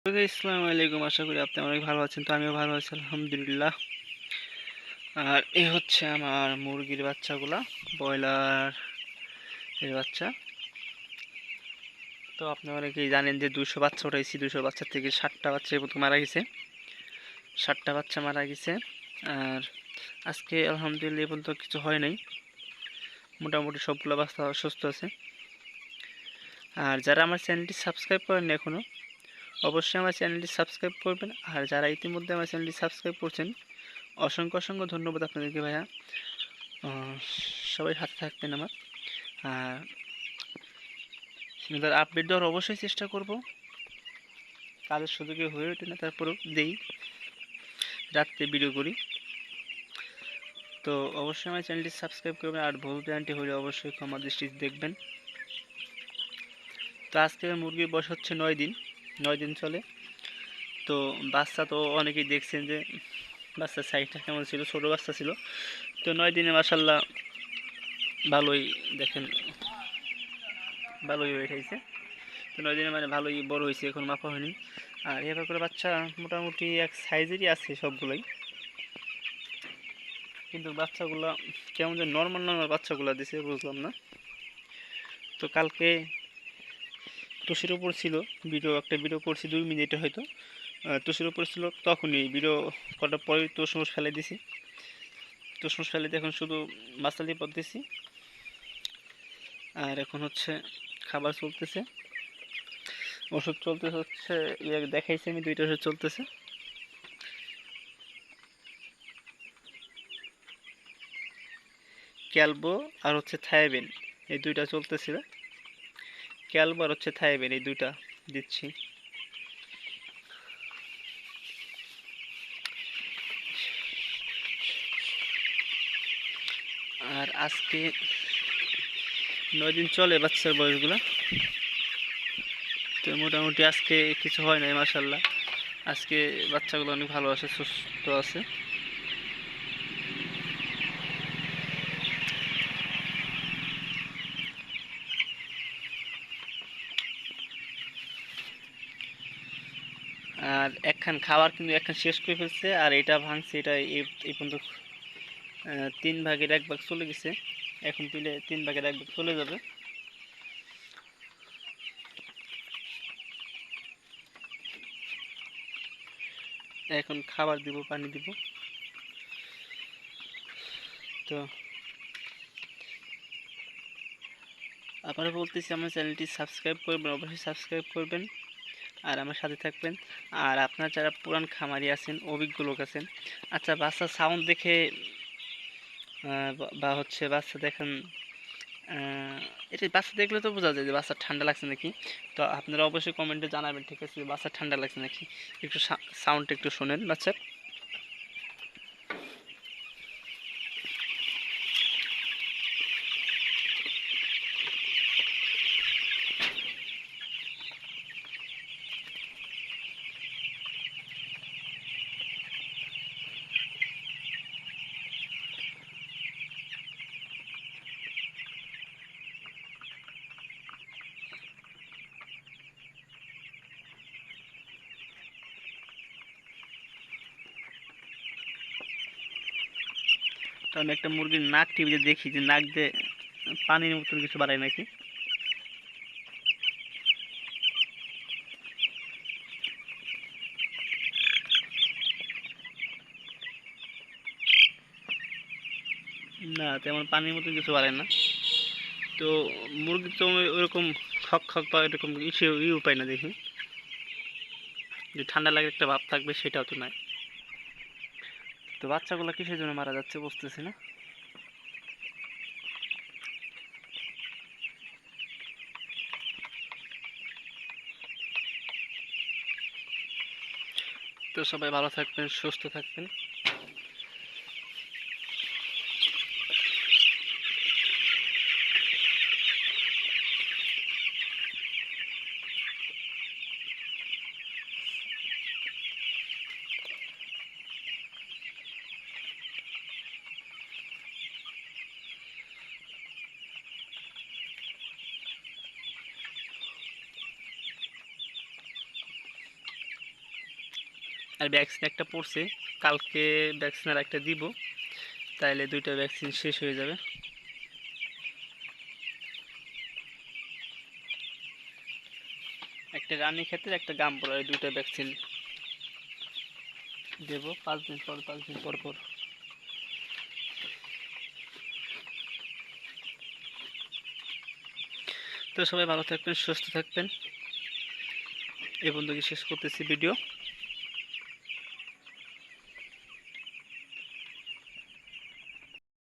আসসালামু আলাইকুম। আশা করি আপনি অনেক ভালো আছেন। তো আমিও ভালো আছি আলহামদুলিল্লাহ। আর এই হচ্ছে আমার মুরগির বাচ্চাগুলা, ব্রয়লার এর বাচ্চা। তো আপনি অনেকেই জানেন যে 200 বাচ্চা উঠাইছি, 200 বাচ্চা থেকে 60টা বাচ্চা এই পর্যন্ত মারা গেছে। 60টা বাচ্চা মারা গেছে। আর আজকে আলহামদুলিল্লাহ এই পর্যন্ত কিছু হয় নাই, মোটামুটি সবগুলো বাচ্চা সুস্থ আছে। আর যারা আমার চ্যানেলটি সাবস্ক্রাইব করেননি এখনও, অবশ্যই আমার চ্যানেলটি সাবস্ক্রাইব করবেন। আর যারা ইতিমধ্যে আমার চ্যানেলটি সাবস্ক্রাইব করছেন, অসংখ্য অসংখ্য ধন্যবাদ আপনাদেরকে ভাইয়া। আহ, সবাই হাতে থাকবেন আমার। আর তার আপডেট দেওয়ার অবশ্যই চেষ্টা করব, কাজের সুযোগে হয়ে ওঠে না, তারপরেও দেই, রাত্রে ভিডিও করি। তো অবশ্যই আমার চ্যানেলটি সাবস্ক্রাইব করবেন। আর ভুল ত্রুটি হলে অবশ্যই ক্ষমা দৃষ্টিতে দেখবেন। তো আজকে মুরগির বয়স হচ্ছে 9 দিন, 9 দিন চলে। তো বাচ্চা তো অনেকেই দেখছেন যে বাচ্চার সাইজটা কেমন ছিল, ছোটো বাচ্চা ছিল। তো 9 দিনে মাসাল্লাহ ভালোই, দেখেন ভালোই ওয়েট হয়েছে। তো 9 দিনে মানে ভালোই বড় হয়েছে, এখন মাপা হয়নি। আর এবার করে বাচ্চা মোটামুটি এক সাইজেরই আছে সবগুলোই, কিন্তু বাচ্চাগুলো কেমন যে নর্মাল নর্মাল বাচ্চাগুলো দিছে বুঝলাম না। তো কালকে তুষের উপর ছিল, একটা ভিডিও করছি 2 মিনিটে হয়তো। তুষের উপর ছিল, তখনই ভিডিও করার পরে তুষ ফেলে দিছি। তুষ ফেলে দিয়ে এখন শুধু বাচ্চা দিয়ে পড়তেছি। আর এখন হচ্ছে খাবার চলতেছে, ওষুধ চলতেছে, হচ্ছে দেখাইছি আমি 2টা ওষুধ চলতেছে। ক্যালবো আর হচ্ছে থায়াবিন, এই 2টা চলতেছিল। ক্যালবো আর হচ্ছে থায়াবিন, এই 2টা দিচ্ছি। আর আজকে 9 দিন চলে বাচ্চার বয়সগুলো। তো মোটামুটি আজকে কিছু হয় নাই মাসাল্লাহ। আজকে বাচ্চাগুলো অনেক ভালো আছে, সুস্থ আছে। আর একখান খাবার কিন্তু একখান শেষ করে ফেলছে, আর এটা ভাঙছে, এটা এই পর্যন্ত 3 ভাগের 1 ভাগ চলে গেছে। এখন পিলে 3 ভাগের 1 ভাগ চলে যাবে। এখন খাবার দিব, পানি দিব। তো আবারও বলতেছি, আমার চ্যানেলটি সাবস্ক্রাইব করবেন, অবশ্যই সাবস্ক্রাইব করবেন আর আমার সাথে থাকবেন। আর আপনারা যারা পুরান খামারি আছেন, অভিজ্ঞ লোক আছেন, আচ্ছা বাচ্চার সাউন্ড দেখে বা হচ্ছে বাচ্চা দেখেন, এটা বাচ্চা দেখলে তো বোঝা যায় যে বাচ্চা ঠান্ডা লাগছে নাকি। তো আপনারা অবশ্যই কমেন্টে জানাবেন, ঠিক আছে, বাচ্চা ঠান্ডা লাগছে নাকি। একটু সাউন্ডটা একটু শোনেন বাচ্চার। তো আমি একটা মুরগির নাক টিভিতে দেখি যে নাক দিয়ে পানির মতন কিছু বাড়ায় নাকি। না, তেমন পানির মতন কিছু বাড়ে না। তো মুরগি তো ওরকম খক খক বা এরকম ইউ পাই না দেখি, যে ঠান্ডা লাগে একটা ভাব থাকবে, সেটাও তো নাই। তো বাচ্চাগুলো কিসের জন্য মারা যাচ্ছে বুঝতেছি না। তো সবাই ভালো থাকবেন, সুস্থ থাকবেন। আর ভ্যাকসিন একটা পড়ছে, কালকে ভ্যাকসিন আর একটা দিব, তাইলে দুইটা ভ্যাকসিন শেষ হয়ে যাবে। একটা রানী ক্ষেত্রে একটা গাম পড়ার দুইটা ভ্যাকসিন দেব 5 দিন পর 5 দিন পর পর। তো সবাই ভালো থাকবেন, সুস্থ থাকবেন। এই বন্ধুকে শেষ করতেছি ভিডিও।